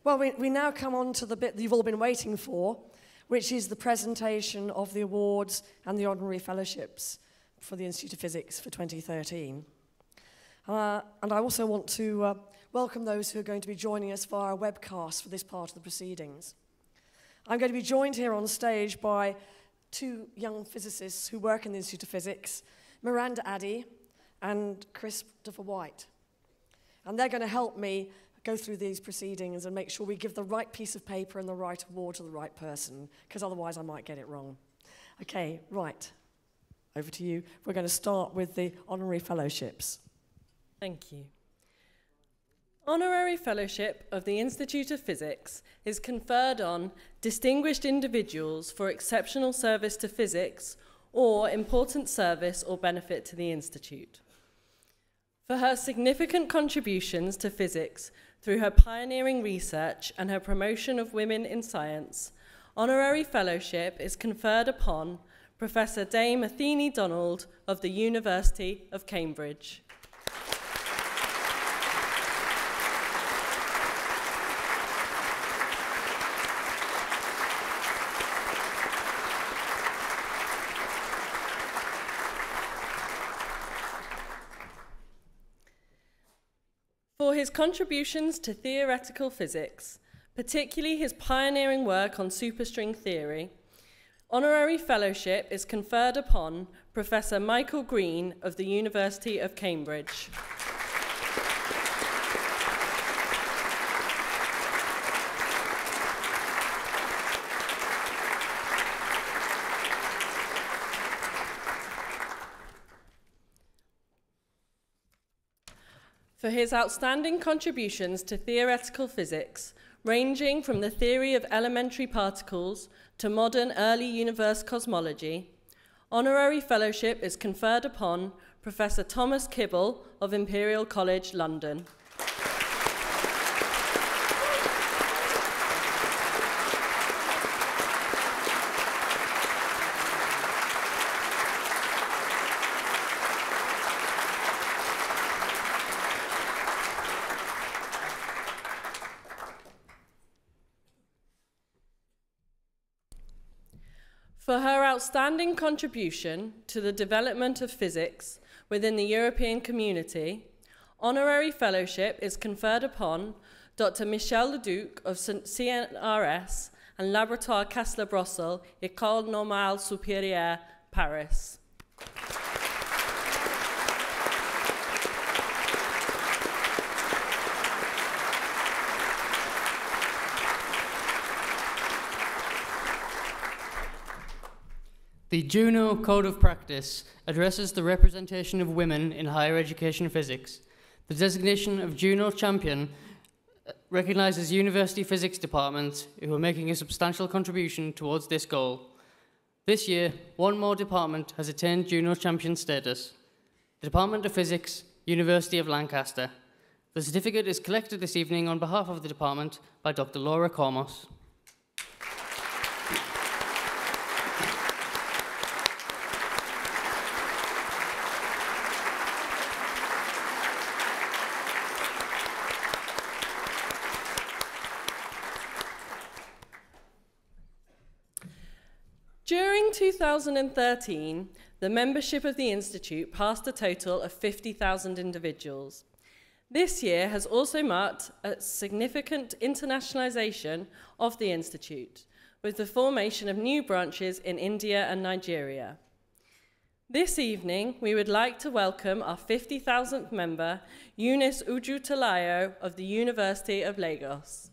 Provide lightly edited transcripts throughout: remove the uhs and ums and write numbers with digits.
Well, we now come on to the bit that you've all been waiting for, which is the presentation of the awards and the honorary fellowships for the Institute of Physics for 2013. And I also want to welcome those who are going to be joining us via our webcast for this part of the proceedings. I'm going to be joined here on stage by two young physicists who work in the Institute of Physics, Miranda Addy and Christopher White. And they're going to help me go through these proceedings and make sure we give the right piece of paper and the right award to the right person, because otherwise I might get it wrong. Okay, right. Over to you. We're going to start with the honorary fellowships. Thank you. Honorary Fellowship of the Institute of Physics is conferred on distinguished individuals for exceptional service to physics or important service or benefit to the Institute. For her significant contributions to physics through her pioneering research and her promotion of women in science, Honorary Fellowship is conferred upon Professor Dame Athene Donald of the University of Cambridge. For his contributions to theoretical physics, particularly his pioneering work on superstring theory, Honorary Fellowship is conferred upon Professor Michael Green of the University of Cambridge. For his outstanding contributions to theoretical physics, ranging from the theory of elementary particles to modern early universe cosmology, Honorary Fellowship is conferred upon Professor Thomas Kibble of Imperial College, London. For her outstanding contribution to the development of physics within the European community, Honorary Fellowship is conferred upon Dr. Michel Leduc of CNRS and Laboratoire Kessler-Brossel, École Normale Supérieure, Paris. The Juno Code of Practice addresses the representation of women in higher education physics. The designation of Juno Champion recognises university physics departments who are making a substantial contribution towards this goal. This year, one more department has attained Juno Champion status: the Department of Physics, University of Lancaster. The certificate is collected this evening on behalf of the department by Dr. Laura Kormos. During 2013, the membership of the Institute passed a total of 50,000 individuals. This year has also marked a significant internationalization of the Institute, with the formation of new branches in India and Nigeria. This evening, we would like to welcome our 50,000th member, Eunice Ujutalayo of the University of Lagos.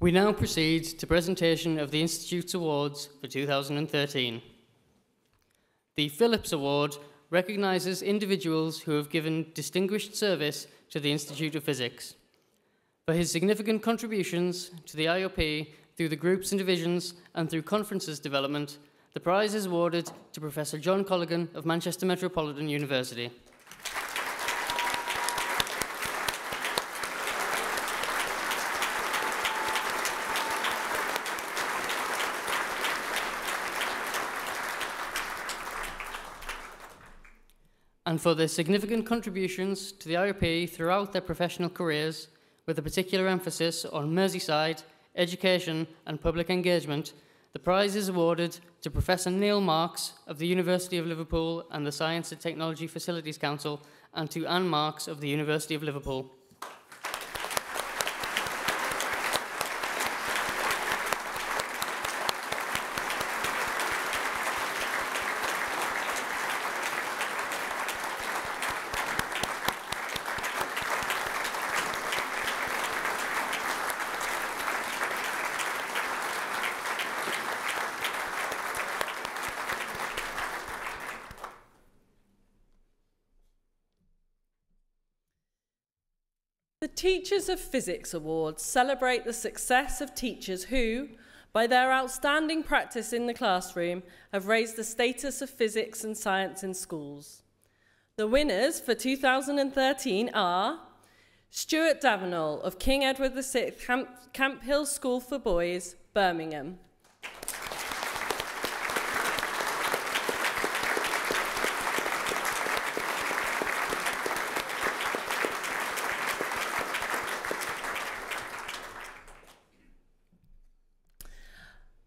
We now proceed to presentation of the Institute's awards for 2013. The Phillips Award recognises individuals who have given distinguished service to the Institute of Physics. For his significant contributions to the IOP through the groups and divisions and through conferences development, the prize is awarded to Professor John Colligan of Manchester Metropolitan University. and for their significant contributions to the IOP throughout their professional careers, with a particular emphasis on Merseyside, education and public engagement, the prize is awarded to Professor Neil Marks of the University of Liverpool and the Science and Technology Facilities Council, and to Anne Marks of the University of Liverpool. The Teachers of Physics Awards celebrate the success of teachers who, by their outstanding practice in the classroom, have raised the status of physics and science in schools. The winners for 2013 are Stuart Davenall of King Edward VI Camp Hill School for Boys, Birmingham.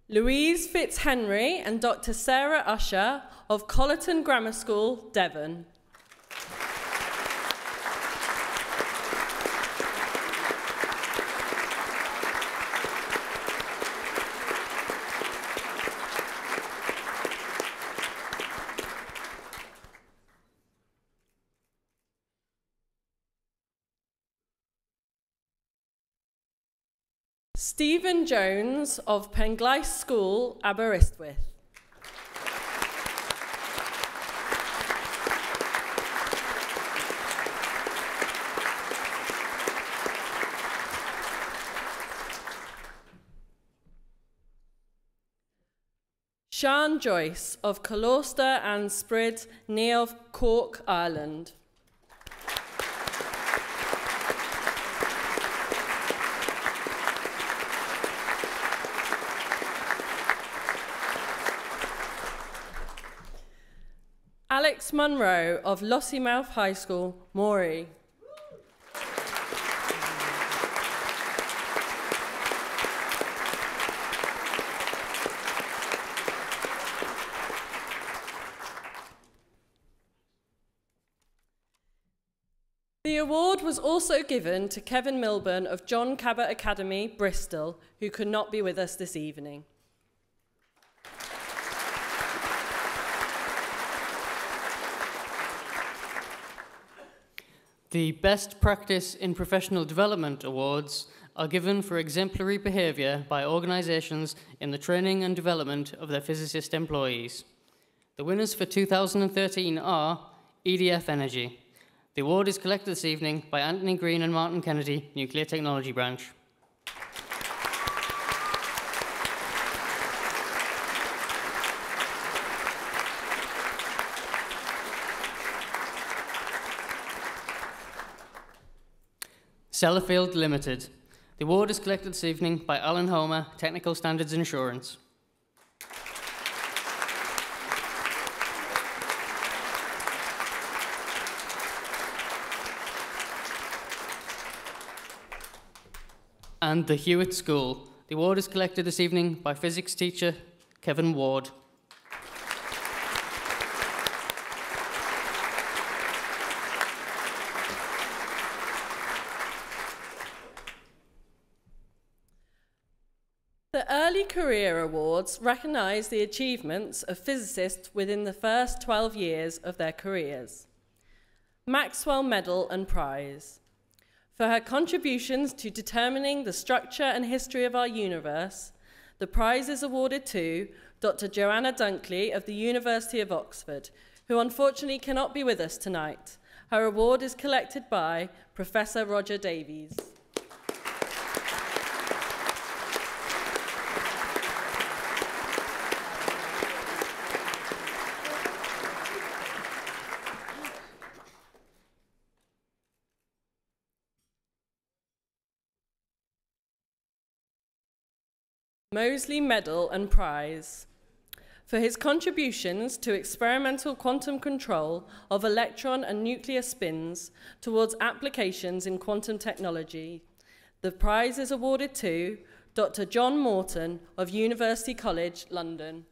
Louise Fitzhenry and Dr. Sarah Usher of Collerton Grammar School, Devon. Stephen Jones of Pengleice School, Aberystwyth. Sian Joyce of Colchester and Spryd, near Cork, Ireland. Alex Munro of Lossiemouth High School, Moree. The award was also given to Kevin Milburn of John Cabot Academy, Bristol, who could not be with us this evening. The Best Practice in Professional Development Awards are given for exemplary behaviour by organisations in the training and development of their physicist employees. The winners for 2013 are EDF Energy. The award is collected this evening by Anthony Green and Martin Kennedy, Nuclear Technology Branch. Sellafield Limited. The award is collected this evening by Alan Homer, Technical Standards Insurance. And the Hewitt School. The award is collected this evening by physics teacher Kevin Ward. The Early Career Awards recognise the achievements of physicists within the first 12 years of their careers. Maxwell Medal and Prize. For her contributions to determining the structure and history of our universe, the prize is awarded to Dr. Joanna Dunkley of the University of Oxford, who unfortunately cannot be with us tonight. Her award is collected by Professor Roger Davies. Moseley Medal and Prize. for his contributions to experimental quantum control of electron and nuclear spins towards applications in quantum technology. The prize is awarded to Dr. John Morton of University College, London.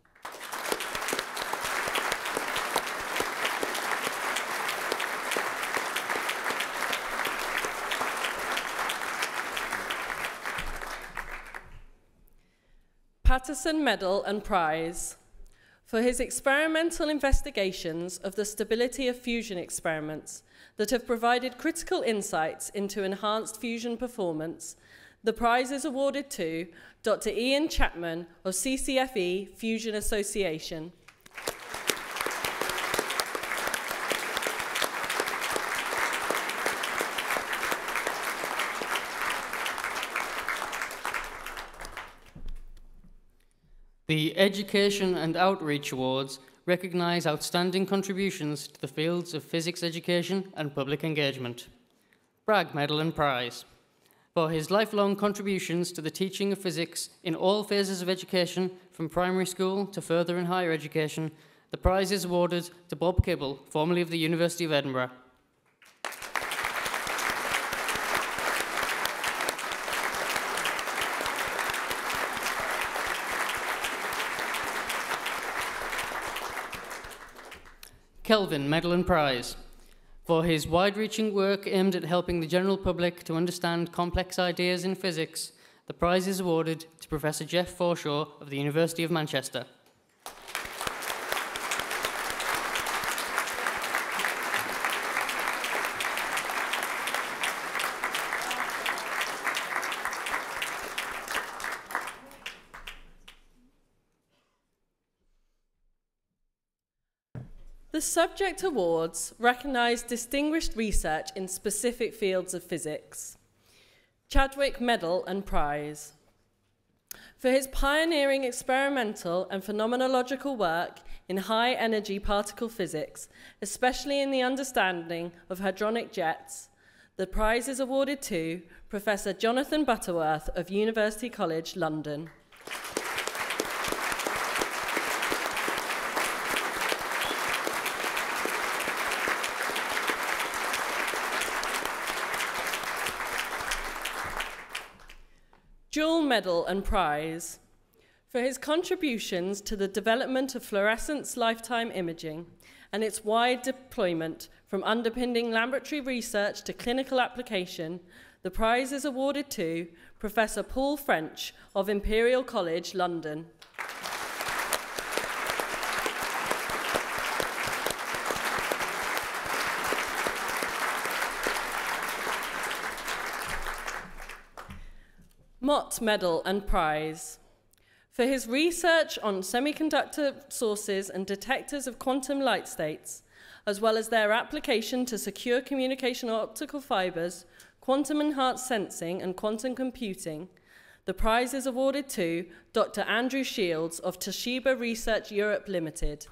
Patterson Medal and Prize for his experimental investigations of the stability of fusion experiments that have provided critical insights into enhanced fusion performance. The prize is awarded to Dr. Ian Chapman of CCFE Fusion Association. The Education and Outreach Awards recognise outstanding contributions to the fields of physics education and public engagement. Bragg Medal and Prize for his lifelong contributions to the teaching of physics in all phases of education, from primary school to further and higher education. The prize is awarded to Bob Kibble, formerly of the University of Edinburgh. Kelvin Medal and Prize for his wide-reaching work aimed at helping the general public to understand complex ideas in physics. The prize is awarded to Professor Jeff Forshaw of the University of Manchester. The subject awards recognise distinguished research in specific fields of physics. Chadwick Medal and Prize for his pioneering experimental and phenomenological work in high-energy particle physics, especially in the understanding of hadronic jets. The prize is awarded to Professor Jonathan Butterworth of University College, London. Joule Medal and Prize for his contributions to the development of fluorescence lifetime imaging and its wide deployment from underpinning laboratory research to clinical application. The prize is awarded to Professor Paul French of Imperial College, London. Mott Medal and Prize for his research on semiconductor sources and detectors of quantum light states, as well as their application to secure communication optical fibers, quantum-enhanced sensing, and quantum computing. The prize is awarded to Dr. Andrew Shields of Toshiba Research Europe Limited.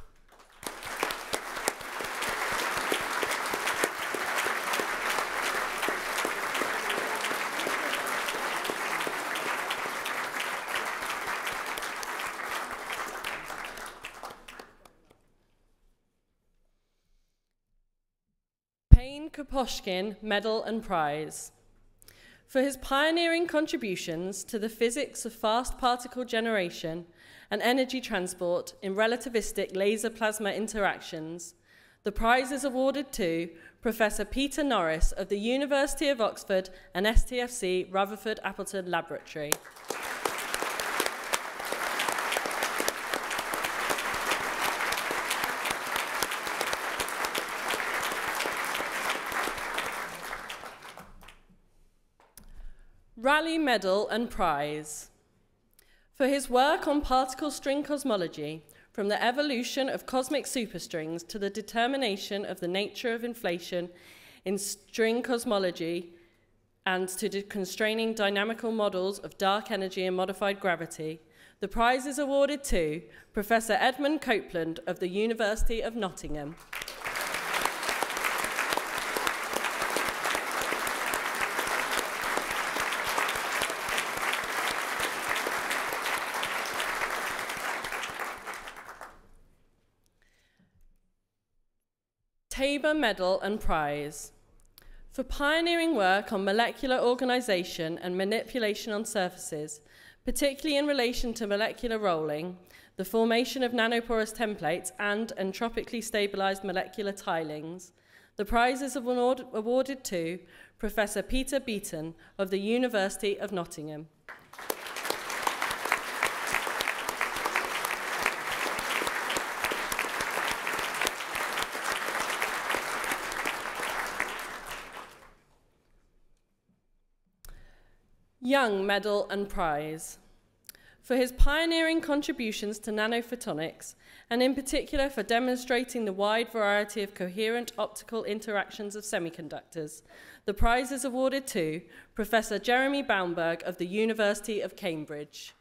Koposhkin Medal and Prize for his pioneering contributions to the physics of fast particle generation and energy transport in relativistic laser-plasma interactions. The prize is awarded to Professor Peter Norris of the University of Oxford and STFC Rutherford Appleton Laboratory. Raleigh Medal and Prize for his work on particle string cosmology, from the evolution of cosmic superstrings to the determination of the nature of inflation in string cosmology and to constraining dynamical models of dark energy and modified gravity. The prize is awarded to Professor Edmund Copeland of the University of Nottingham. Tabor Medal and Prize. For pioneering work on molecular organisation and manipulation on surfaces, particularly in relation to molecular rolling, the formation of nanoporous templates and entropically stabilised molecular tilings, the prize is awarded to Professor Peter Beaton of the University of Nottingham. Young Medal and Prize. For his pioneering contributions to nanophotonics, and in particular for demonstrating the wide variety of coherent optical interactions of semiconductors, the prize is awarded to Professor Jeremy Baumberg of the University of Cambridge.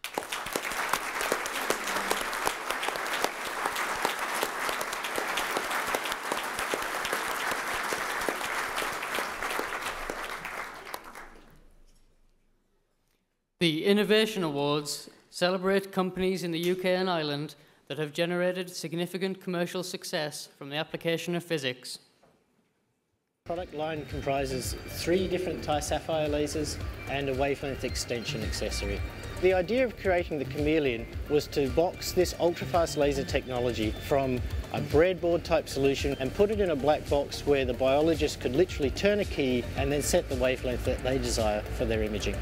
The Innovation Awards celebrate companies in the UK and Ireland that have generated significant commercial success from the application of physics. The product line comprises 3 different Ti sapphire lasers and a wavelength extension accessory. The idea of creating the Chameleon was to box this ultrafast laser technology from a breadboard type solution and put it in a black box where the biologist could literally turn a key and then set the wavelength that they desire for their imaging.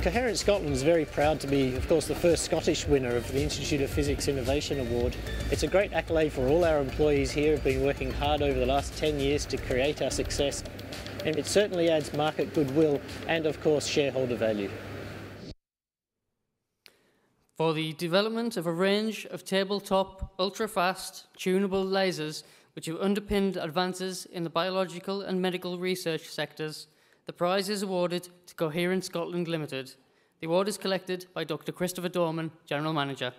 Coherent Scotland is very proud to be, of course, the first Scottish winner of the Institute of Physics Innovation Award. It's a great accolade for all our employees here who have been working hard over the last 10 years to create our success, and it certainly adds market goodwill and, of course, shareholder value. For the development of a range of tabletop, ultra-fast, tunable lasers which have underpinned advances in the biological and medical research sectors, the prize is awarded to Coherent Scotland Limited. The award is collected by Dr. Christopher Dorman, General Manager.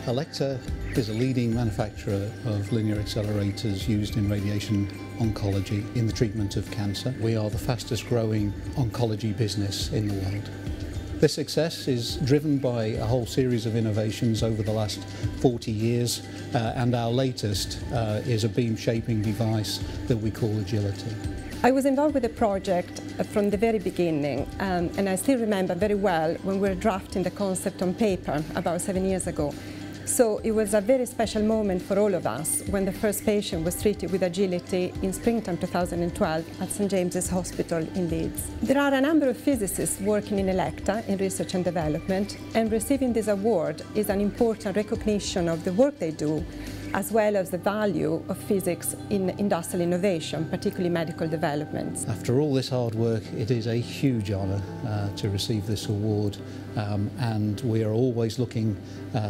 Elekta is a leading manufacturer of linear accelerators used in radiation oncology in the treatment of cancer. We are the fastest growing oncology business in the world. This success is driven by a whole series of innovations over the last 40 years, and our latest is a beam shaping device that we call Agility. I was involved with the project from the very beginning, and I still remember very well when we were drafting the concept on paper about 7 years ago. So it was a very special moment for all of us when the first patient was treated with Agility in springtime 2012 at St James's Hospital in Leeds. There are a number of physicists working in Elekta in research and development, and receiving this award is an important recognition of the work they do, as well as the value of physics in industrial innovation, particularly medical developments. After all this hard work, it is a huge honour to receive this award, and we are always looking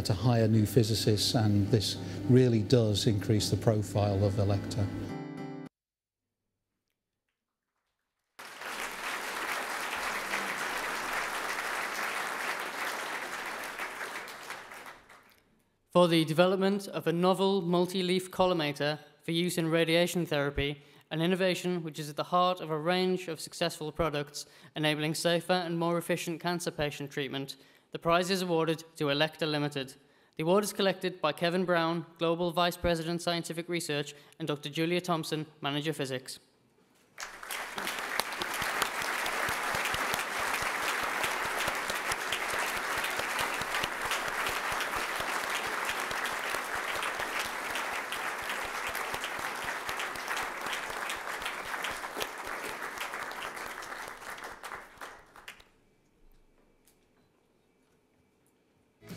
to hire new physicists, and this really does increase the profile of Elekta. For the development of a novel multi-leaf collimator for use in radiation therapy, an innovation which is at the heart of a range of successful products enabling safer and more efficient cancer patient treatment, the prize is awarded to Elekta Limited. The award is collected by Kevin Brown, Global Vice President Scientific Research, and Dr. Julia Thompson, Manager Physics.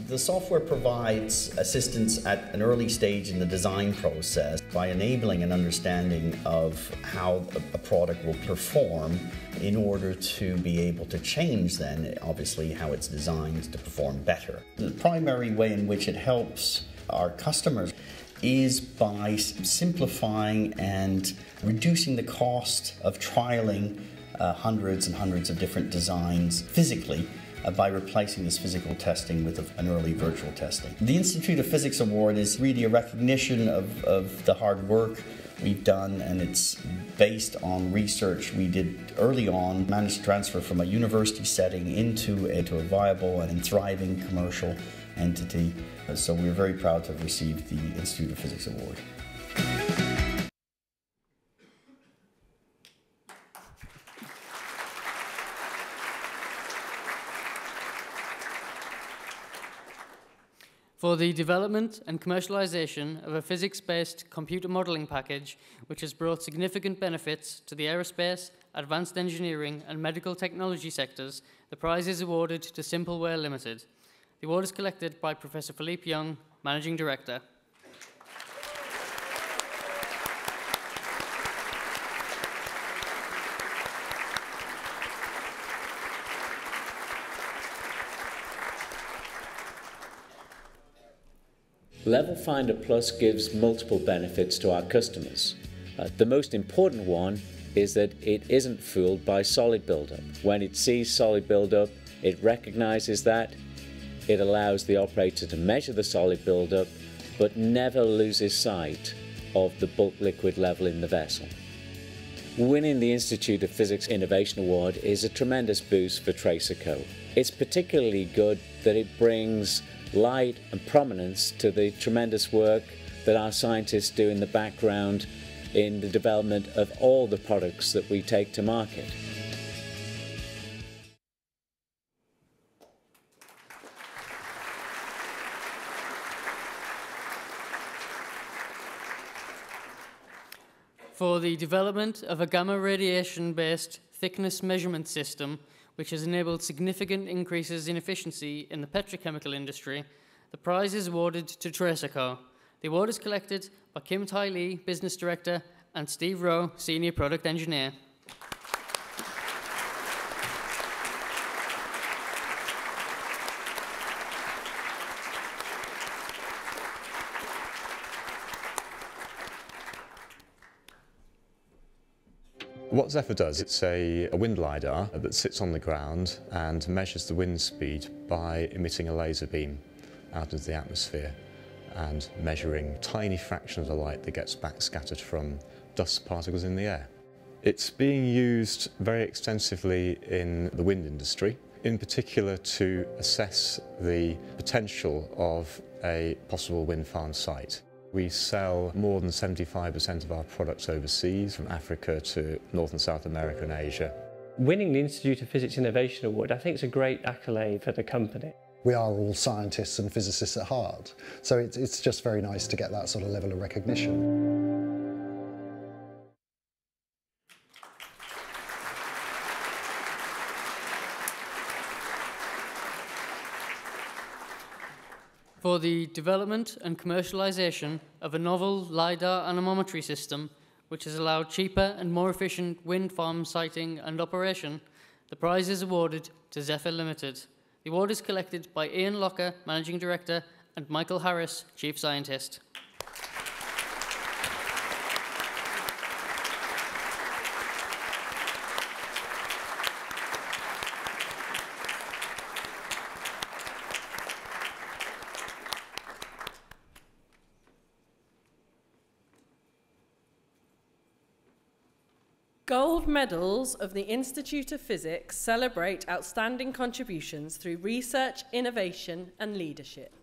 The software provides assistance at an early stage in the design process by enabling an understanding of how a product will perform in order to be able to change then, obviously, how it's designed to perform better. The primary way in which it helps our customers is by simplifying and reducing the cost of trialing hundreds and hundreds of different designs physically, by replacing this physical testing with an early virtual testing. The Institute of Physics Award is really a recognition of the hard work we've done, and it's based on research we did early on, managed to transfer from a university setting into a viable and thriving commercial entity. So we're very proud to have received the Institute of Physics Award. For the development and commercialization of a physics-based computer modelling package which has brought significant benefits to the aerospace, advanced engineering and medical technology sectors, the prize is awarded to Simpleware Limited. The award is collected by Professor Philippe Young, Managing Director. Level Finder Plus gives multiple benefits to our customers. The most important one is that it isn't fooled by solid buildup. When it sees solid buildup, it recognizes that. It allows the operator to measure the solid buildup, but never loses sight of the bulk liquid level in the vessel. Winning the Institute of Physics Innovation Award is a tremendous boost for TracerCo. It's particularly good that it brings light and prominence to the tremendous work that our scientists do in the background in the development of all the products that we take to market. For the development of a gamma radiation-based thickness measurement system which has enabled significant increases in efficiency in the petrochemical industry, the prize is awarded to TracerCo. The award is collected by Kim Tai Lee, Business Director, and Steve Rowe, Senior Product Engineer. What Zephyr does, it's a wind LiDAR that sits on the ground and measures the wind speed by emitting a laser beam out into the atmosphere and measuring a tiny fraction of the light that gets back scattered from dust particles in the air. It's being used very extensively in the wind industry, in particular to assess the potential of a possible wind farm site. We sell more than 75% of our products overseas, from Africa to North and South America and Asia. Winning the Institute of Physics Innovation Award, I think it's a great accolade for the company. We are all scientists and physicists at heart, so it's just very nice to get that sort of level of recognition. For the development and commercialization of a novel LiDAR anemometry system which has allowed cheaper and more efficient wind farm siting and operation, the prize is awarded to Zephyr Limited. The award is collected by Ian Locker, Managing Director, and Michael Harris, Chief Scientist. Gold medals of the Institute of Physics celebrate outstanding contributions through research, innovation, and leadership.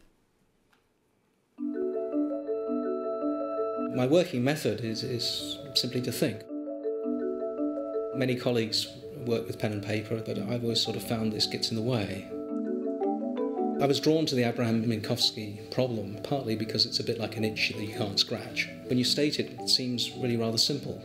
My working method is simply to think. Many colleagues work with pen and paper, but I've always sort of found this gets in the way. I was drawn to the Abraham-Minkowski problem, partly because it's a bit like an itch that you can't scratch. When you state it, it seems really rather simple.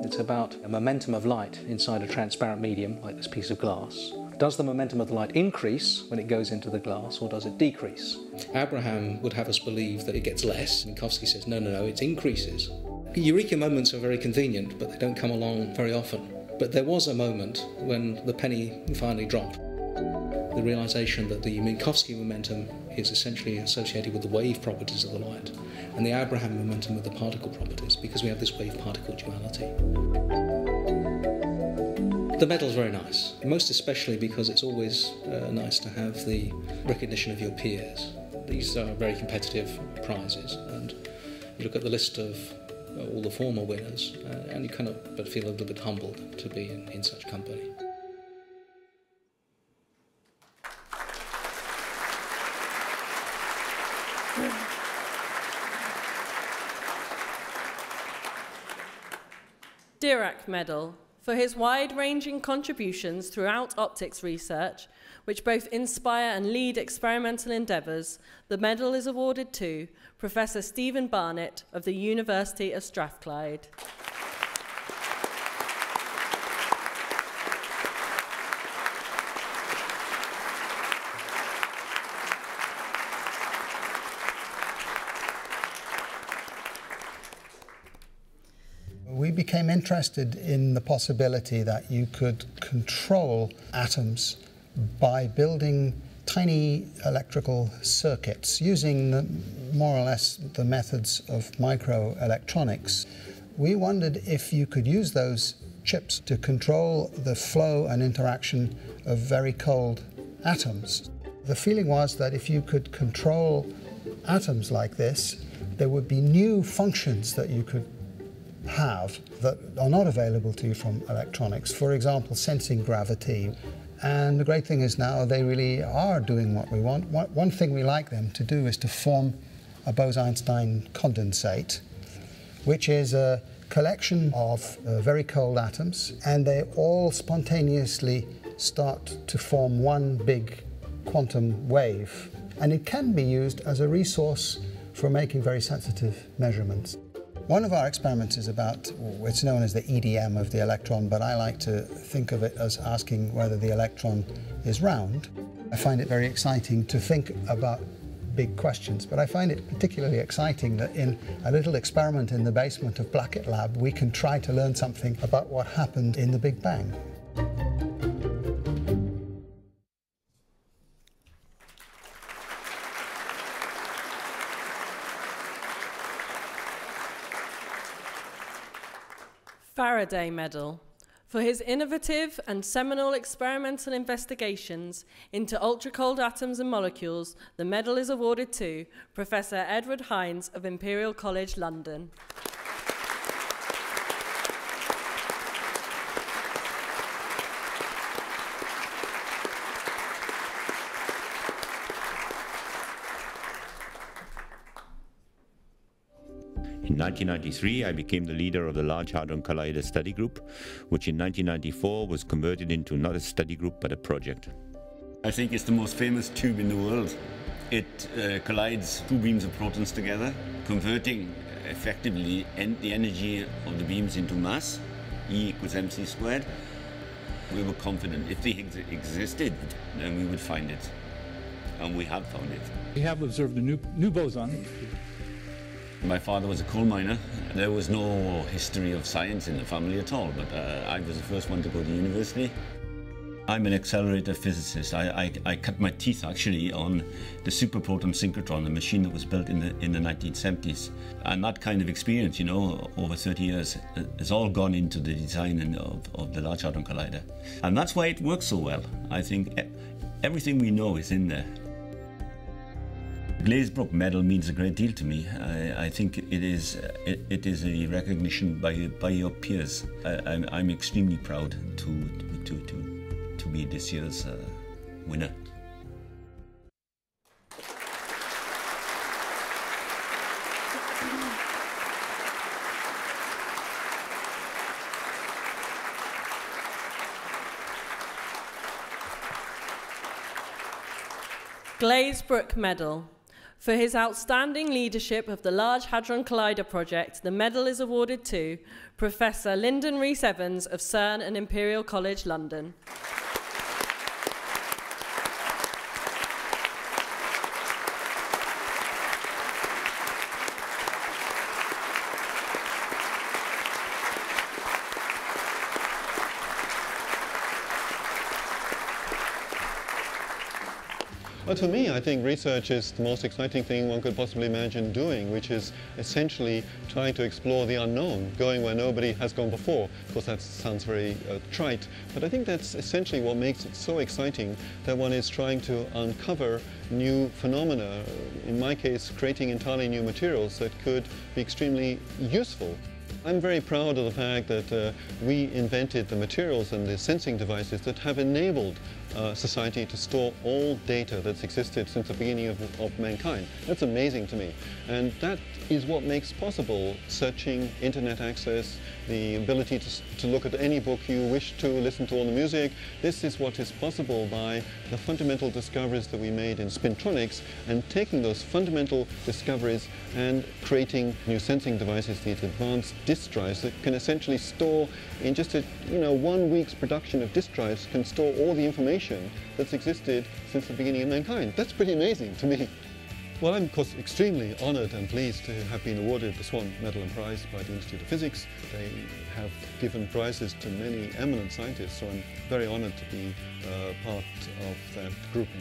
It's about a momentum of light inside a transparent medium, like this piece of glass. Does the momentum of the light increase when it goes into the glass, or does it decrease? Abraham would have us believe that it gets less. Minkowski says, no, it increases. Eureka moments are very convenient, but they don't come along very often. But there was a moment when the penny finally dropped. The realization that the Minkowski momentum is essentially associated with the wave properties of the light, and the Abraham momentum with the particle properties, because we have this wave-particle duality. The medal's very nice, most especially because it's always nice to have the recognition of your peers. These are very competitive prizes, and you look at the list of all the former winners and you kind of but feel a little bit humbled to be in such company. Dirac Medal for his wide-ranging contributions throughout optics research, which both inspire and lead experimental endeavours. The medal is awarded to Professor Stephen Barnett of the University of Strathclyde. We became interested in the possibility that you could control atoms by building tiny electrical circuits using more or less the methods of microelectronics. We wondered if you could use those chips to control the flow and interaction of very cold atoms. The feeling was that if you could control atoms like this, there would be new functions that you could have that are not available to you from electronics. For example, sensing gravity. And the great thing is now they really are doing what we want. One thing we like them to do is to form a Bose-Einstein condensate, which is a collection of very cold atoms, and they all spontaneously start to form one big quantum wave. And it can be used as a resource for making very sensitive measurements. One of our experiments is about, it's known as the EDM of the electron, but I like to think of it as asking whether the electron is round. I find it very exciting to think about big questions, but I find it particularly exciting that in a little experiment in the basement of Blackett Lab, we can try to learn something about what happened in the Big Bang. Faraday Medal for his innovative and seminal experimental investigations into ultra-cold atoms and molecules. The medal is awarded to Professor Edward Hines of Imperial College London. In 1993, I became the leader of the Large Hadron Collider Study Group, which in 1994 was converted into not a study group but a project. I think it's the most famous tube in the world. It collides two beams of protons together, converting effectively the energy of the beams into mass, E equals mc squared. We were confident if they existed, then we would find it. And we have found it. We have observed a new boson. My father was a coal miner. There was no history of science in the family at all, but I was the first one to go to university. I'm an accelerator physicist. I cut my teeth actually on the superproton synchrotron, the machine that was built in the 1970s. And that kind of experience, you know, over 30 years, has all gone into the design of the Large Hadron Collider. And that's why it works so well. I think everything we know is in there. Glazebrook Medal means a great deal to me. I think it is a recognition by your peers. I'm extremely proud to be this year's winner. Glazebrook Medal. For his outstanding leadership of the Large Hadron Collider project, the medal is awarded to Professor Lyndon Rhys-Evans of CERN and Imperial College London. Well, for me, I think research is the most exciting thing one could possibly imagine doing, which is essentially trying to explore the unknown, going where nobody has gone before. Of course, that sounds very trite, but I think that's essentially what makes it so exciting, that one is trying to uncover new phenomena, in my case, creating entirely new materials that could be extremely useful. I'm very proud of the fact that we invented the materials and the sensing devices that have enabled society to store all data that's existed since the beginning of mankind. That's amazing to me. And that is what makes possible searching, internet access, the ability to look at any book you wish to, listen to all the music. This is what is possible by the fundamental discoveries that we made in spintronics, and taking those fundamental discoveries and creating new sensing devices, these advanced disk drives that can essentially store in just a 1 week's production of disk drives can store all the information that's existed since the beginning of mankind. That's pretty amazing to me. Well, I'm of course extremely honoured and pleased to have been awarded the Swan Medal and Prize by the Institute of Physics. They have given prizes to many eminent scientists, so I'm very honoured to be part of that grouping.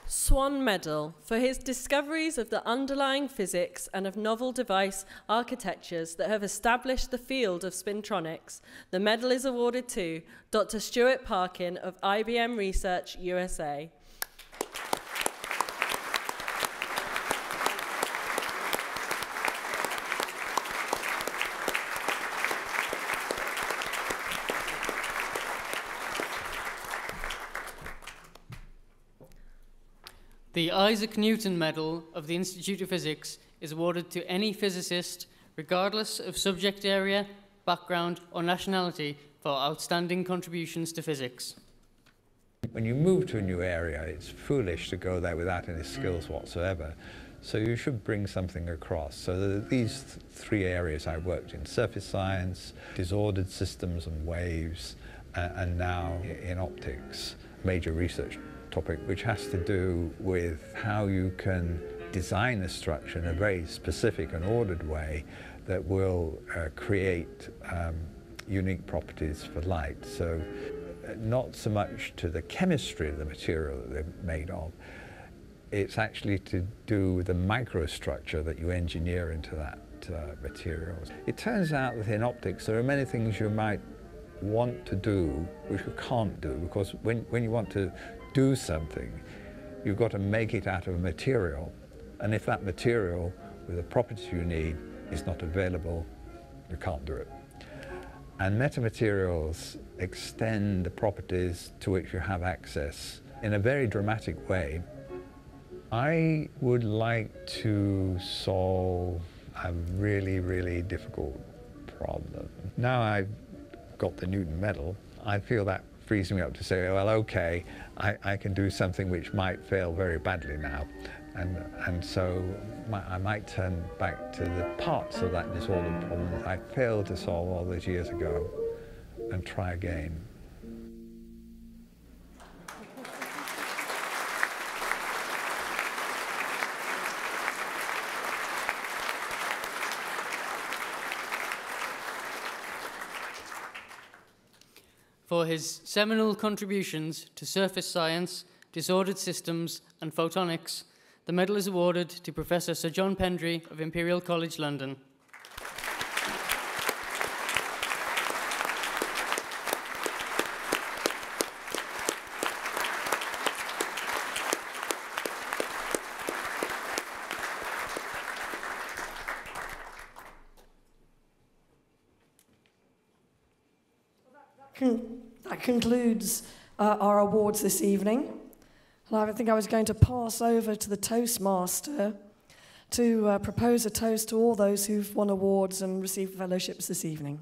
Swan Medal for his discoveries of the underlying physics and of novel device architectures that have established the field of spintronics. The medal is awarded to Dr. Stuart Parkin of IBM Research, USA. The Isaac Newton Medal of the Institute of Physics is awarded to any physicist, regardless of subject area, background, or nationality, for outstanding contributions to physics. When you move to a new area, it's foolish to go there without any skills whatsoever. So you should bring something across. So these three areas I worked in: surface science, disordered systems and waves, and now in optics, major research topic which has to do with how you can design a structure in a very specific and ordered way that will create unique properties for light. So not so much to the chemistry of the material that they're made of, it's actually to do with the microstructure that you engineer into that material. It turns out that in optics there are many things you might want to do which you can't do, because when you want to do something, you've got to make it out of a material, and if that material with the properties you need is not available, you can't do it. And metamaterials extend the properties to which you have access in a very dramatic way. I would like to solve a really, really difficult problem. Now I've got the Newton Medal, I feel that frees me up to say, well, okay, I can do something which might fail very badly now. And so I might turn back to the parts of that disordered problem that I failed to solve all those years ago and try again. For his seminal contributions to surface science, disordered systems, and photonics, the medal is awarded to Professor Sir John Pendry of Imperial College London. That concludes our awards this evening. And I think I was going to pass over to the Toastmaster to propose a toast to all those who've won awards and received fellowships this evening.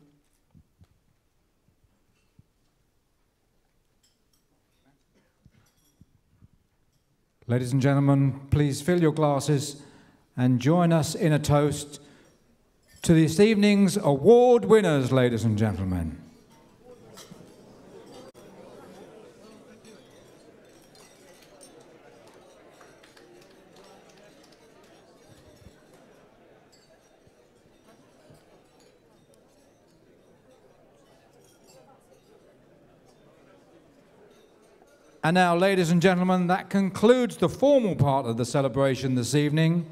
Ladies and gentlemen, please fill your glasses and join us in a toast to this evening's award winners, ladies and gentlemen. And now, ladies and gentlemen, that concludes the formal part of the celebration this evening.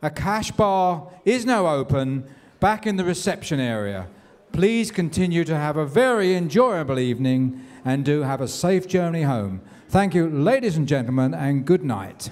A cash bar is now open back in the reception area. Please continue to have a very enjoyable evening and do have a safe journey home. Thank you, ladies and gentlemen, and good night.